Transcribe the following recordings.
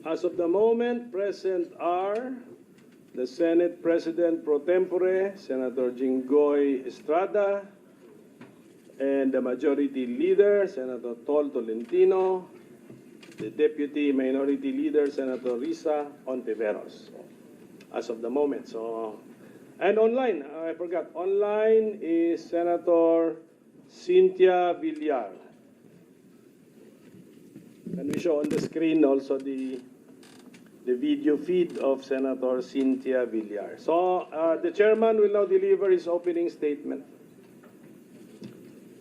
As of the moment, present are the Senate President Pro Tempore, Senator Jinggoy Estrada, and the Majority Leader, Senator Tol Tolentino, the Deputy Minority Leader, Senator Risa Ontiveros, as of the moment. And online, I forgot, online is Senator Cynthia Villar. Can we show on the screen also the video feed of Senator Cynthia Villar? So the chairman will now deliver his opening statement.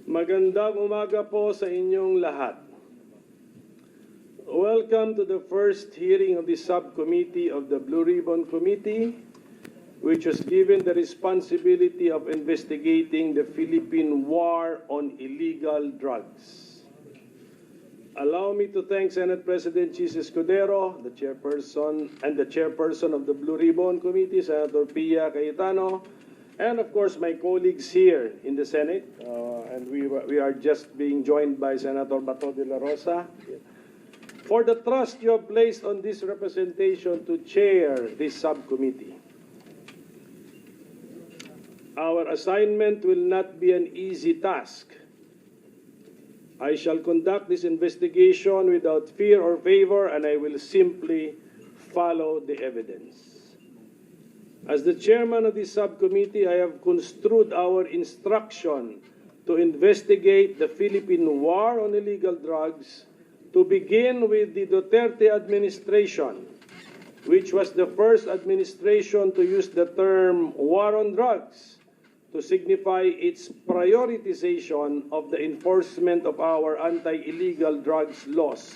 Magandang umaga po sa inyong lahat. Welcome to the first hearing of the subcommittee of the Blue Ribbon Committee, which was given the responsibility of investigating the Philippine War on Illegal Drugs. Allow me to thank Senate President Chis Escudero, the chairperson of the Blue Ribbon Committee, Senator Pia Cayetano, and of course my colleagues here in the Senate, and we are just being joined by Senator Bato de la Rosa, for the trust you have placed on this representation to chair this subcommittee. Our assignment will not be an easy task. I shall conduct this investigation without fear or favor, and I will simply follow the evidence. As the chairman of this subcommittee, I have construed our instruction to investigate the Philippine War on Illegal Drugs to begin with the Duterte administration, which was the first administration to use the term war on drugs to signify its prioritization of the enforcement of our anti-illegal drugs laws,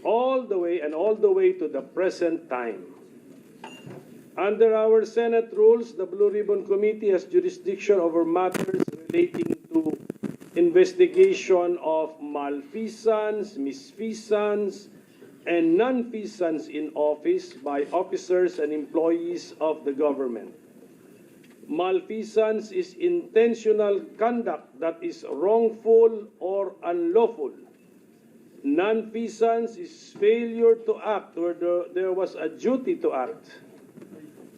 all the way to the present time. Under our Senate rules, the Blue Ribbon Committee has jurisdiction over matters relating to investigation of malfeasance, misfeasance, and non-feasance in office by officers and employees of the government. Malfeasance is intentional conduct that is wrongful or unlawful. Non-feasance is failure to act where there was a duty to act.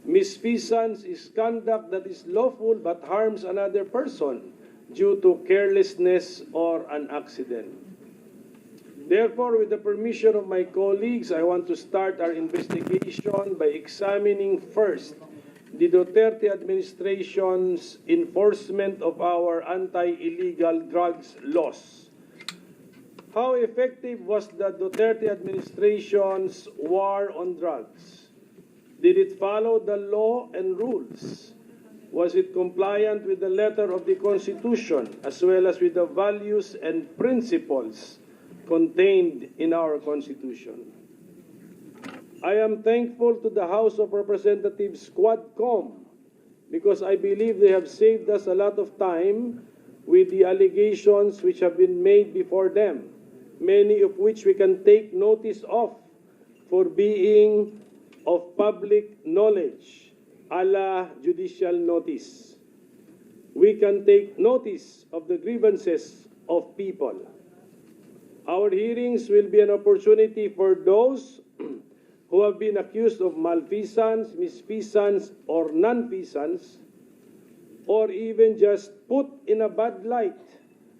Misfeasance is conduct that is lawful but harms another person due to carelessness or an accident. Therefore, with the permission of my colleagues, I want to start our investigation by examining first the Duterte administration's enforcement of our anti-illegal drugs laws. How effective was the Duterte administration's war on drugs? Did it follow the law and rules? Was it compliant with the letter of the Constitution as well as with the values and principles contained in our Constitution? I am thankful to the House of Representatives Quadcom because I believe they have saved us a lot of time with the allegations which have been made before them, many of which we can take notice of for being of public knowledge, a la judicial notice. We can take notice of the grievances of people. Our hearings will be an opportunity for those who have been accused of malfeasance, misfeasance, or non-feasance, or even just put in a bad light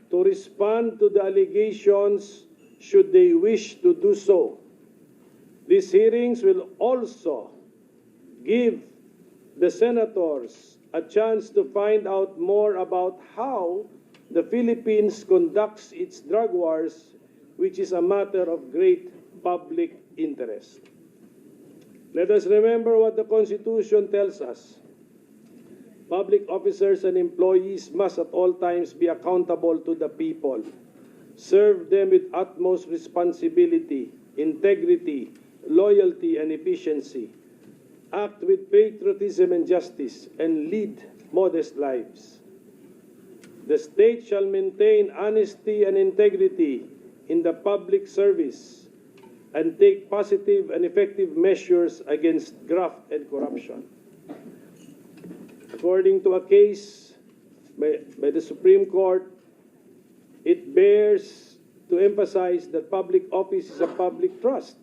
to respond to the allegations should they wish to do so. These hearings will also give the senators a chance to find out more about how the Philippines conducts its drug wars, which is a matter of great public interest. Let us remember what the Constitution tells us. Public officers and employees must at all times be accountable to the people. Serve them with utmost responsibility, integrity, loyalty, and efficiency. Act with patriotism and justice, and lead modest lives. The state shall maintain honesty and integrity in the public service and take positive and effective measures against graft and corruption. According to a case by the Supreme Court, it bears to emphasize that public office is a public trust.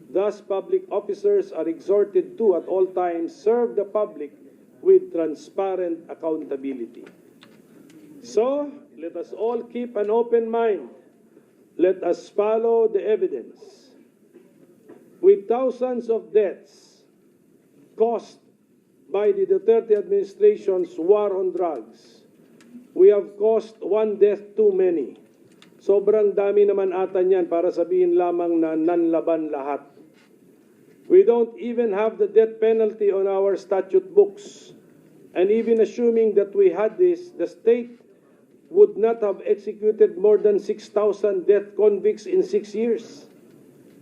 Thus, public officers are exhorted to, at all times, serve the public with transparent accountability. So, let us all keep an open mind. Let us follow the evidence. With thousands of deaths caused by the Duterte administration's war on drugs, we have caused one death too many. Sobrang dami naman ata niyan para sabihin lamang na nanlaban lahat. We don't even have the death penalty on our statute books. And even assuming that we had this, the state would not have executed more than 6,000 death convicts in 6 years.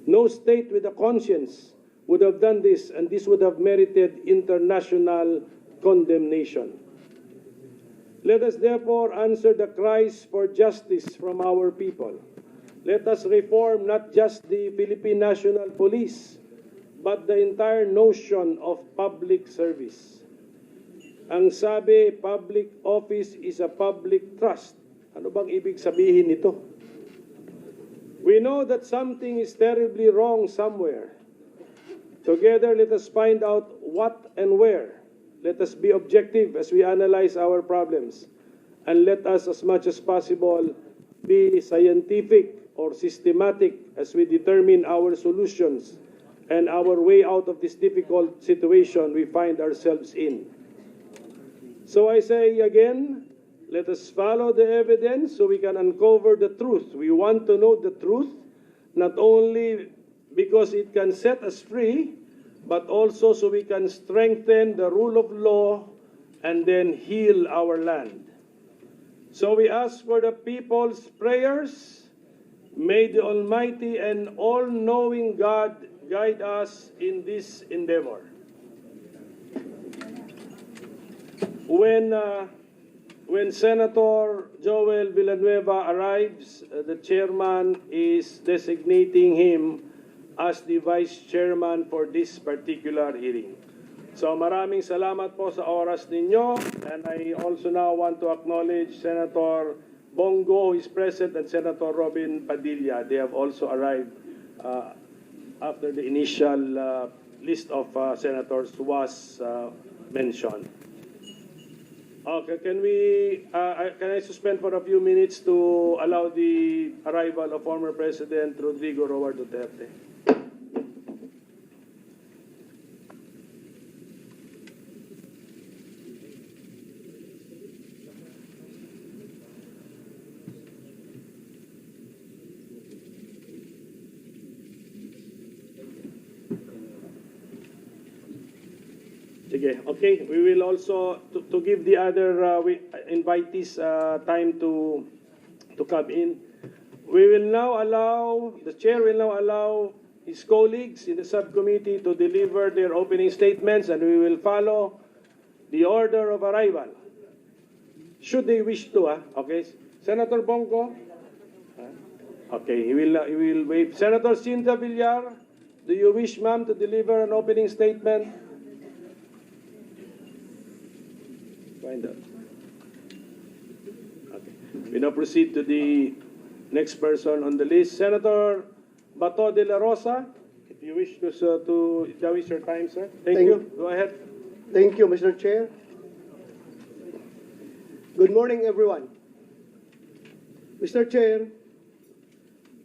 No state with a conscience would have done this, and this would have merited international condemnation. Let us therefore answer the cries for justice from our people. Let us reform not just the Philippine National Police, but the entire notion of public service. Ang sabi, public office is a public trust. Ano bang ibig sabihin nito? We know that something is terribly wrong somewhere. Together, let us find out what and where. Let us be objective as we analyze our problems. And let us, as much as possible, be scientific or systematic as we determine our solutions and our way out of this difficult situation we find ourselves in. So I say again, let us follow the evidence so we can uncover the truth. We want to know the truth, not only because it can set us free, but also so we can strengthen the rule of law and then heal our land. So we ask for the people's prayers. May the Almighty and all-knowing God guide us in this endeavor. When Senator Joel Villanueva arrives, the chairman is designating him as the vice chairman for this particular hearing. So maraming salamat po sa oras ninyo, and I also now want to acknowledge Senator Bongo, who is present, and Senator Robin Padilla. They have also arrived after the initial list of senators was mentioned. Okay, can I suspend for a few minutes to allow the arrival of former President Rodrigo Roa Duterte? Okay, we will also, to give the other invitees time to come in, we will now allow, the chair will now allow his colleagues in the subcommittee to deliver their opening statements, and we will follow the order of arrival. Should they wish to, okay. Senator Bongo? Okay, he will wait. Senator Cynthia Villar, do you wish, ma'am, to deliver an opening statement? Find out. Okay. We now proceed to the next person on the list. Senator Bato de la Rosa, if you wish to waste your time, sir. Thank you. Go ahead. Thank you, Mr. Chair. Good morning, everyone. Mr. Chair,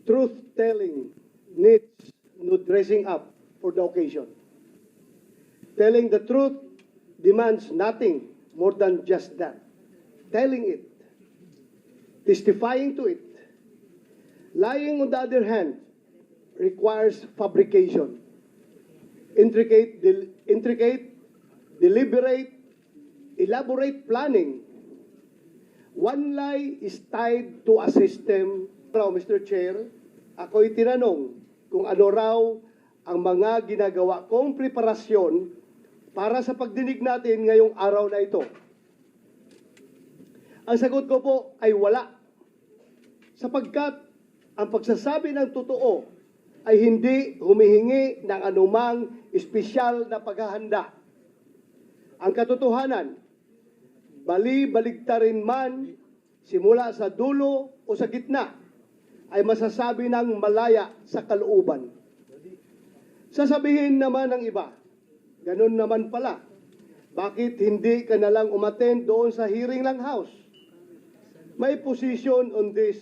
truth-telling needs no dressing up for the occasion. Telling the truth demands nothing more than just that. Telling it, testifying to it. Lying, on the other hand, requires fabrication, intricate, deliberate, elaborate planning. One lie is tied to a system. Mr. Chair, ako'y tinanong kung ano raw ang mga ginagawa kong preparasyon para sa pagdinig natin ngayong araw na ito. Ang sagot ko po ay wala. Sapagkat ang pagsasabi ng totoo ay hindi humihingi ng anumang espesyal na paghahanda. Ang katotohanan, bali-baligtarin man, simula sa dulo o sa gitna, ay masasabi ng malaya sa kalooban. Sasabihin naman ng iba, ganun naman pala. Bakit hindi ka na lang umattend doon sa hearing ng House? My position on this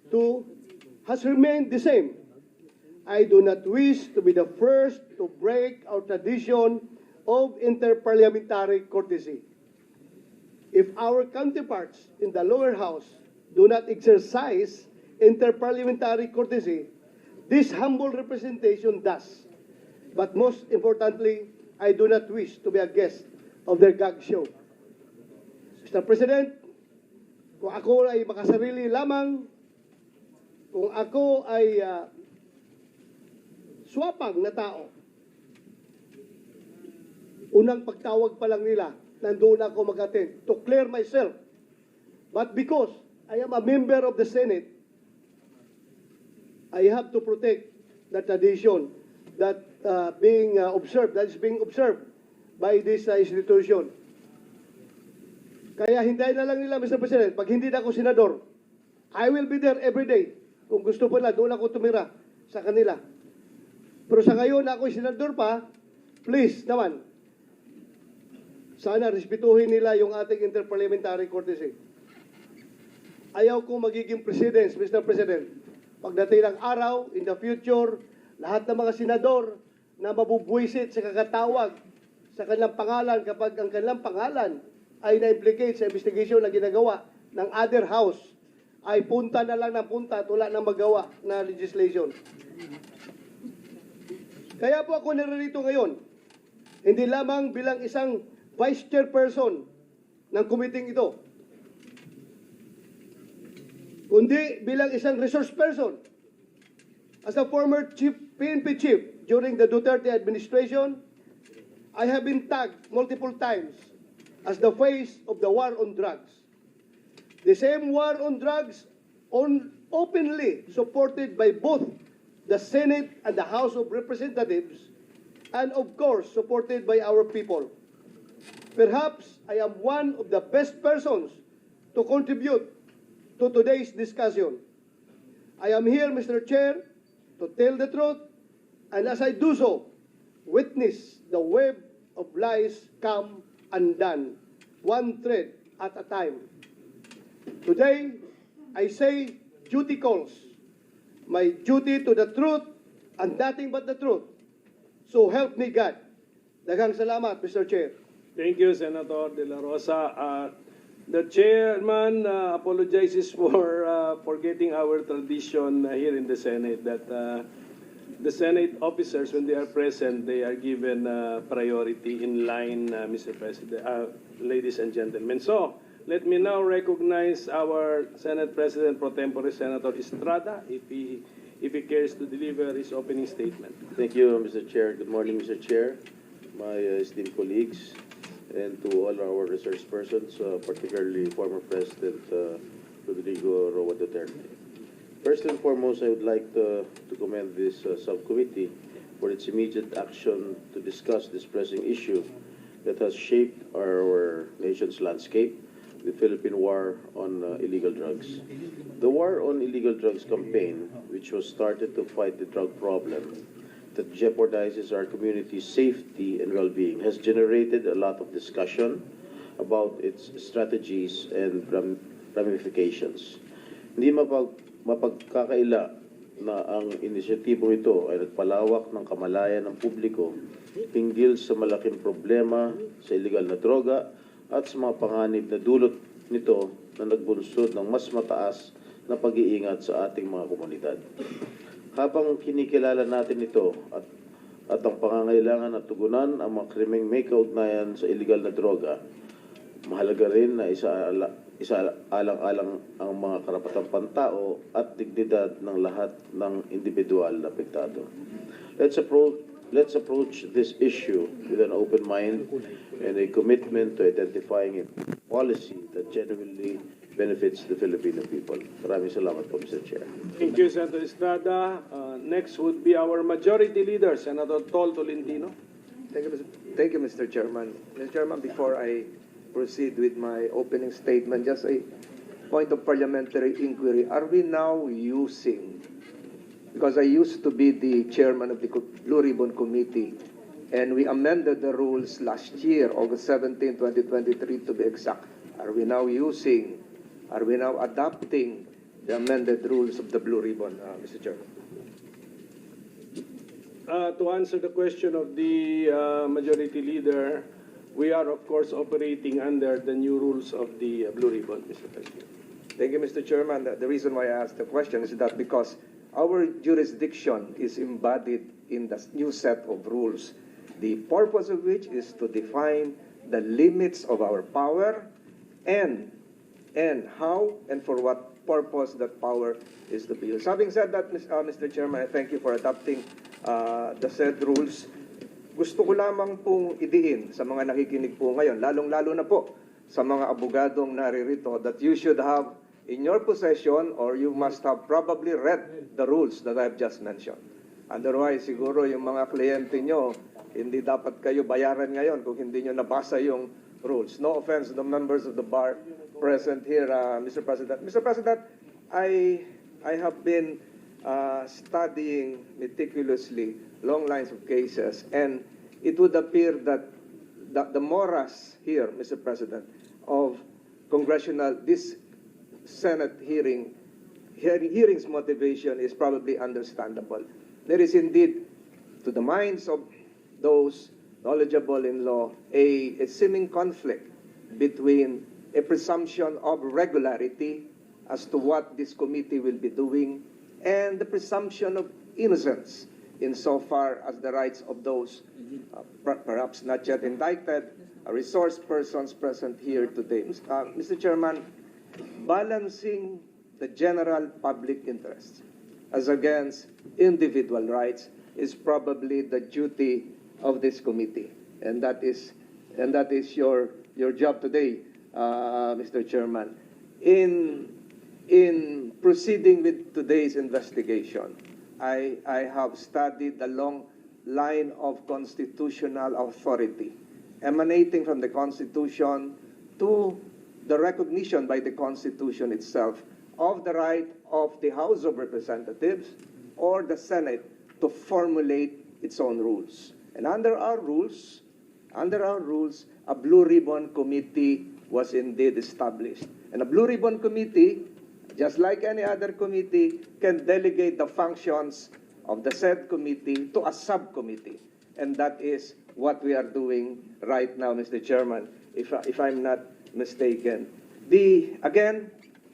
too has remained the same. I do not wish to be the first to break our tradition of interparliamentary courtesy. If our counterparts in the lower house do not exercise interparliamentary courtesy, this humble representation does. But most importantly, I do not wish to be a guest of their gag show. Mr. President, kung ako ay makasarili lamang, kung ako ay swapang na tao, unang pagtawag pa lang nila, nandoon ako mag-attend to clear myself. But because I am a member of the Senate, I have to protect the tradition that is being observed by this institution. Kaya hintayin na lang nila, Mr. President, pag hindi na ako senador, I will be there every day. Kung gusto po nila, doon ako tumira sa kanila. Pero sa ngayon, ako senador pa, please naman, sana respetuhin nila yung ating interparliamentary courtesy. Ayaw kong magiging president, Mr. President. Pagdating ng araw, in the future, lahat ng mga senador na mabubwisit sa kakatawag sa kanilang pangalan kapag ang kanilang pangalan ay na-implicate sa investigation na ginagawa ng other house, ay punta na lang ng punta at wala nang magawa na legislation. Kaya po ako naririto ngayon, hindi lamang bilang isang vice chairperson ng committee ito, kundi bilang isang resource person. As a former PNP chief during the Duterte administration, I have been tagged multiple times as the face of the war on drugs. The same war on drugs openly supported by both the Senate and the House of Representatives, and of course supported by our people. Perhaps I am one of the best persons to contribute to today's discussion. I am here, Mr. Chair, to tell the truth, and as I do so, witness the web of lies come undone, one thread at a time. Today, I say duty calls. My duty to the truth and nothing but the truth. So help me God. Daghang salamat, Mr. Chair. Thank you, Senator De La Rosa. The chairman apologizes for forgetting our tradition here in the Senate that the Senate officers, when they are present, they are given priority in line, Mr. President, ladies and gentlemen. So, let me now recognize our Senate President Pro Tempore, Senator Estrada, if he cares to deliver his opening statement. Thank you, Mr. Chair. Good morning, Mr. Chair, my esteemed colleagues, and to all our resource persons, particularly former President Rodrigo Roa Duterte. First and foremost, I would like to commend this subcommittee for its immediate action to discuss this pressing issue that has shaped our nation's landscape, the Philippine War on Illegal Drugs. The War on Illegal Drugs campaign, which was started to fight the drug problem that jeopardizes our community's safety and well-being, has generated a lot of discussion about its strategies and ramifications. Hindi mapagkakaila na ang inisyatibo ito ay nagpalawak ng kamalayan ng publiko hinggil sa malaking problema sa illegal na droga at sa mga panganib na dulot nito na nagbunsod ng mas mataas na pag-iingat sa ating mga komunidad. Habang kinikilala natin ito at ang pangangailangan na tugunan ang mga krimeng may kaugnayan sa illegal na droga, mahalaga rin na isaalang-alang ang mga karapatang pantao at dignidad ng lahat ng individual na apektado. Let's approach this issue with an open mind and a commitment to identifying a policy that genuinely benefits the Filipino people. Maraming salamat po, Mr. Chair. Thank you, Senator Estrada. Next would be our Majority Leader, Senator Tol Tolentino. Thank you, Mr. Chairman. Mr. Chairman, before I proceed with my opening statement, just a point of parliamentary inquiry. Are we now using because I used to be the chairman of the Blue Ribbon Committee, and we amended the rules last year, August 17, 2023 to be exact. Are we now adopting the amended rules of the Blue Ribbon, Mr. Chairman? To answer the question of the Majority Leader, we are of course operating under the new rules of the Blue Ribbon, Mr. President. Thank you, Mr. Chairman. The reason why I asked the question is that because our jurisdiction is embodied in the new set of rules, the purpose of which is to define the limits of our power and how and for what purpose that power is to be used. Having said that, Mr. Chairman, I thank you for adopting the said rules. Gusto ko lamang pong idiin sa mga nakikinig po ngayon, lalong-lalo na po sa mga abogadong naririto, that you should have in your possession, or you must have probably read the rules that I've just mentioned. Otherwise, siguro yung mga kliyente nyo, hindi dapat kayo bayaran ngayon kung hindi nyo nabasa yung rules. No offense to the members of the bar present here, Mr. President. Mr. President, I have been studying meticulously long lines of cases, and it would appear that the morass here, Mr. President, of this Senate hearings motivation is probably understandable. There is indeed, to the minds of those knowledgeable in law, a seeming conflict between a presumption of regularity as to what this committee will be doing and the presumption of innocence insofar as the rights of those perhaps not yet indicted resource persons present here today. Mr. Chairman, balancing the general public interest as against individual rights is probably the duty of this committee, and that is your job today, Mr. Chairman. In proceeding with today's investigation, I have studied the long line of constitutional authority emanating from the Constitution to the recognition by the Constitution itself of the right of the House of Representatives or the Senate to formulate its own rules. And under our rules, a Blue Ribbon Committee was indeed established. And a Blue Ribbon Committee, just like any other committee, can delegate the functions of the said committee to a subcommittee. And that is what we are doing right now, Mr. Chairman, if I'm not mistaken. Again,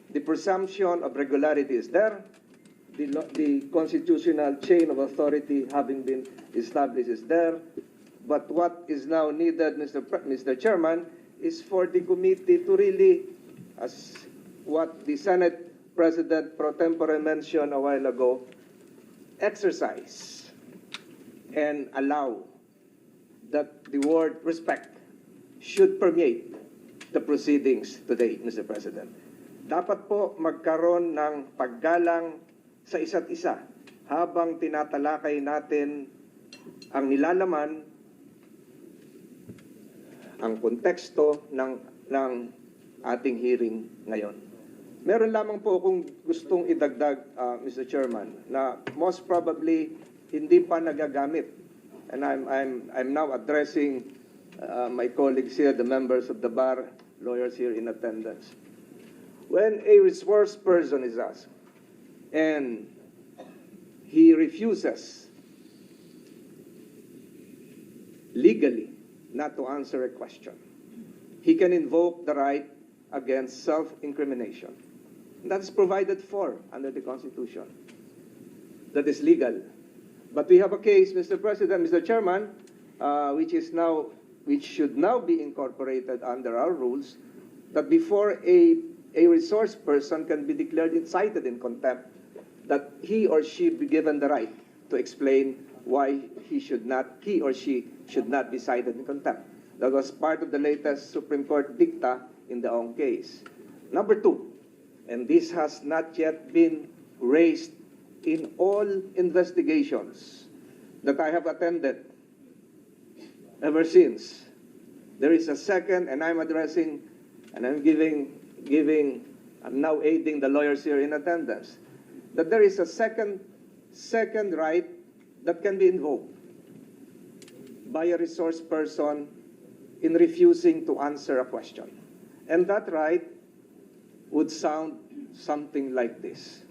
the presumption of regularity is there. The constitutional chain of authority having been established is there. But what is now needed, Mr. Chairman, is for the committee to really, as what the Senate President pro tempore mentioned a while ago, exercise and allow that the word respect should permeate the proceedings today, Mr. President. Dapat po magkaroon ng paggalang sa isa't isa habang tinatalakay natin ang nilalaman, ang konteksto ng ating hearing ngayon. Meron lamang po akong gustong idagdag, Mr. Chairman, na most probably hindi pa nagagamit. And I'm now addressing my colleagues here, the members of the bar, lawyers here in attendance. When a resource person is asked and he refuses legally not to answer a question, he can invoke the right against self-incrimination. That is provided for under the Constitution. That is legal. But we have a case, Mr. President, Mr. Chairman, which should now be incorporated under our rules, that before a resource person can be declared incited in contempt, that he or she be given the right to explain why he or she should not be cited in contempt. That was part of the latest Supreme Court dicta in the Ong case. Number two, and this has not yet been raised in all investigations that I have attended ever since, there is a second, and I'm addressing, and I'm I'm now aiding the lawyers here in attendance, that there is a second second right that can be invoked by a resource person in refusing to answer a question. And that right would sound something like this.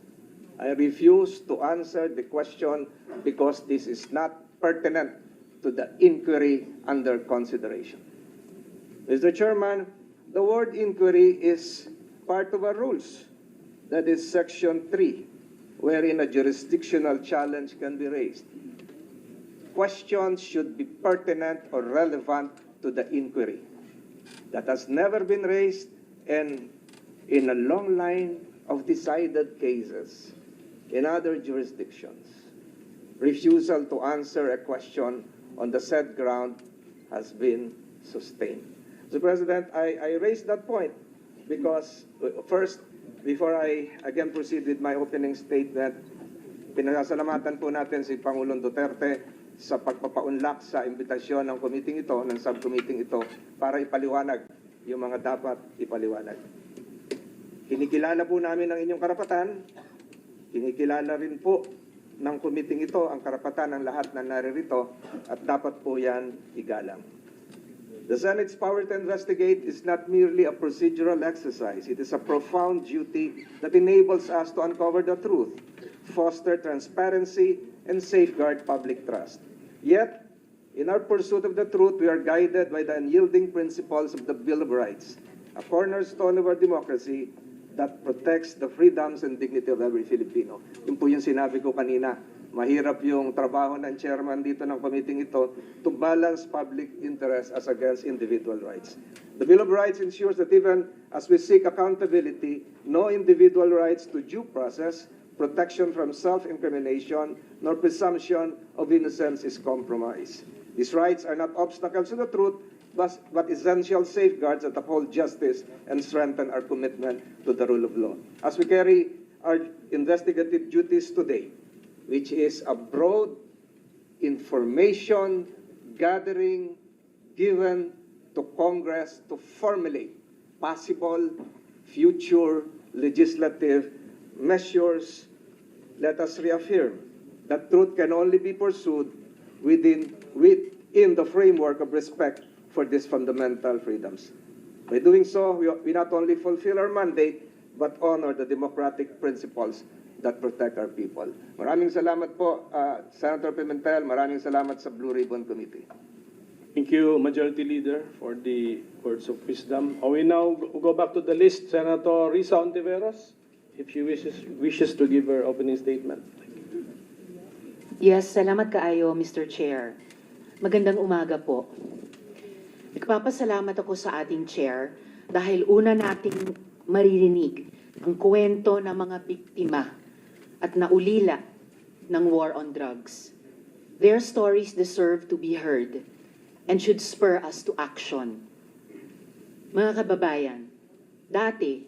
I refuse to answer the question because this is not pertinent to the inquiry under consideration. Mr. Chairman, the word inquiry is part of our rules. That is Section 3, wherein a jurisdictional challenge can be raised. Questions should be pertinent or relevant to the inquiry. That has never been raised, and in a long line of decided cases in other jurisdictions, refusal to answer a question on the said ground has been sustained. Mr. President, I raised that point because, first, before I again proceed with my opening statement, pinasasalamatan po natin si Pangulong Duterte sa pagpapaunlak sa imbitasyon ng committee ito, ng subcommittee ito, para ipaliwanag yung mga dapat ipaliwanag. Kinikilala po namin ang inyong karapatan, kinikilala rin po ng committee ito ang karapatan ng lahat na naririto, at dapat po yan igalang. The Senate's power to investigate is not merely a procedural exercise. It is a profound duty that enables us to uncover the truth, foster transparency, and safeguard public trust. Yet, in our pursuit of the truth, we are guided by the unyielding principles of the Bill of Rights, a cornerstone of our democracy that protects the freedoms and dignity of every Filipino. Yun po yung sinabi ko kanina. Mahirap yung trabaho ng chairman dito ng committee ito to balance public interest as against individual rights. The Bill of Rights ensures that even as we seek accountability, no individual rights to due process, protection from self-incrimination, nor presumption of innocence is compromised. These rights are not obstacles to the truth, but essential safeguards that uphold justice and strengthen our commitment to the rule of law. As we carry our investigative duties today, which is a broad information gathering given to Congress to formulate possible future legislative measures, let us reaffirm that truth can only be pursued within the framework of respect for these fundamental freedoms. By doing so, we not only fulfill our mandate, but honor the democratic principles that protect our people. Maraming salamat po, Senator Pimentel. Maraming salamat sa Blue Ribbon Committee. Thank you, Majority Leader, for the words of wisdom. We now go back to the list. Senator Risa Ontiveros, if she wishes to give her opening statement. Yes, salamat kaayo, Mr. Chair. Magandang umaga po. Nagpapasalamat ako sa ating chair dahil una nating maririnig ang kwento ng mga biktima at naulila ng war on drugs. Their stories deserve to be heard and should spur us to action. Mga kababayan, dati,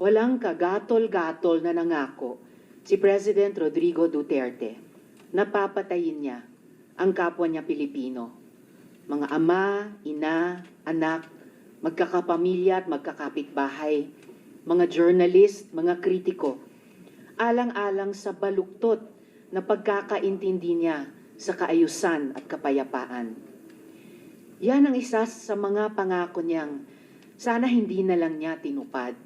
walang kagatol-gatol na nangako si President Rodrigo Duterte na papatayin niya ang kapwa niya Pilipino. Mga ama, ina, anak, magkakapamilya at magkakapitbahay, mga journalist, mga kritiko, alang-alang sa baluktot na pagkakaintindi niya sa kaayusan at kapayapaan. Yan ang isa sa mga pangako niyang sana hindi na lang niya tinupad.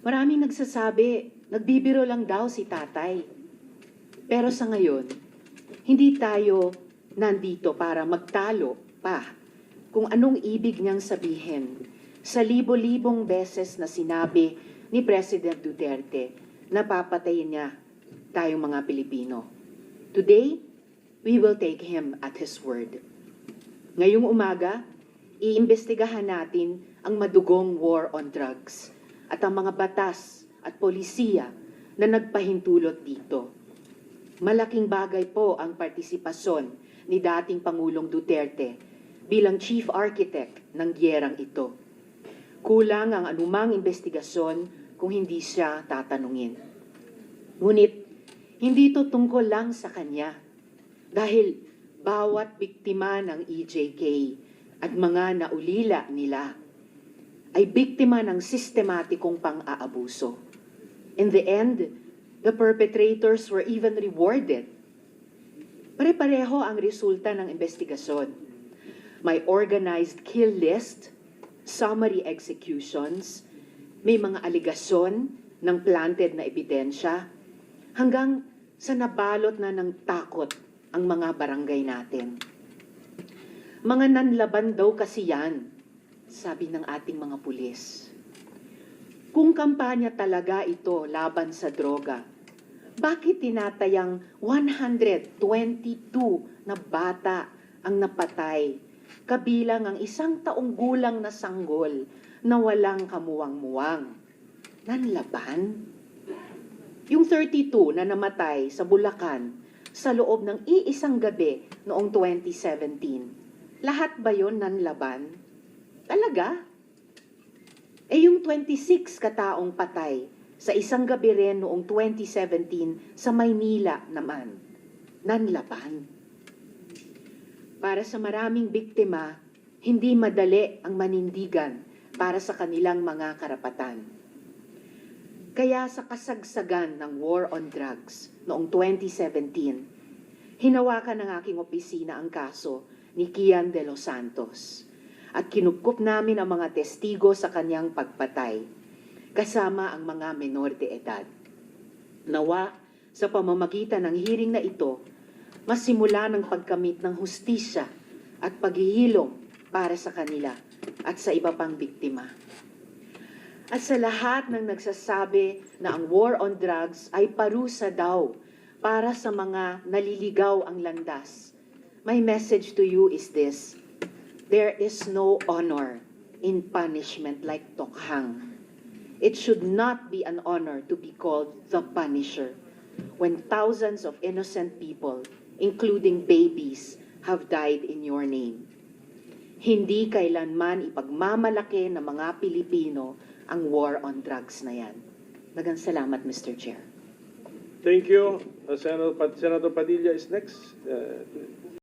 Maraming nagsasabi, nagbibiro lang daw si tatay. Pero sa ngayon, hindi tayo nandito para magtalo pa kung anong ibig niyang sabihin sa libo-libong beses na sinabi ni President Duterte na papatayin niya tayong mga Pilipino. Today, we will take him at his word. Ngayong umaga, iimbestigahan natin ang madugong war on drugs at ang mga batas at polisiya na nagpahintulot dito. Malaking bagay po ang partisipasyon ni dating Pangulong Duterte bilang chief architect ng gyerang ito. Kulang ang anumang investigasyon kung hindi siya tatanungin. Ngunit, hindi ito tungkol lang sa kanya dahil bawat biktima ng EJK at mga naulila nila ay biktima ng sistematikong pang-aabuso. In the end, The perpetrators were even rewarded. Pare-pareho ang resulta ng investigasyon. May organized kill list, summary executions, may mga aligasyon ng planted na ebidensya, hanggang sa nabalot na ng takot ang mga barangay natin. Mga nanlaban daw kasi yan, sabi ng ating mga pulis. Kung kampanya talaga ito laban sa droga, bakit tinatayang 122 na bata ang napatay, kabilang ang 1 taong gulang na sanggol na walang kamuwang-muwang? Nanlaban? Yung 32 na namatay sa Bulacan sa loob ng iisang gabi noong 2017, lahat ba yon nanlaban? Talaga? Yung 26 kataong patay sa isang gabi rin noong 2017 sa Maynila naman, nanlaban. Para sa maraming biktima, hindi madali ang manindigan para sa kanilang mga karapatan. Kaya sa kasagsagan ng war on drugs noong 2017, hinawakan ng aking opisina ang kaso ni Kian de los Santos at kinupkup namin ang mga testigo sa kanyang pagpatay, kasama ang mga menor de edad. Nawa, sa pamamagitan ng hearing na ito, masimula ng pagkamit ng hustisya at paghihilom para sa kanila at sa iba pang biktima. At sa lahat ng nagsasabi na ang war on drugs ay parusa daw para sa mga naliligaw ang landas, my message to you is this: there is no honor in punishment like tokhang. It should not be an honor to be called the Punisher when thousands of innocent people, including babies, have died in your name. Hindi kailanman ipagmamalaki ng mga Pilipino ang war on drugs na yan. Magang salamat, Mr. Chair. Thank you. Senator Padilla is next.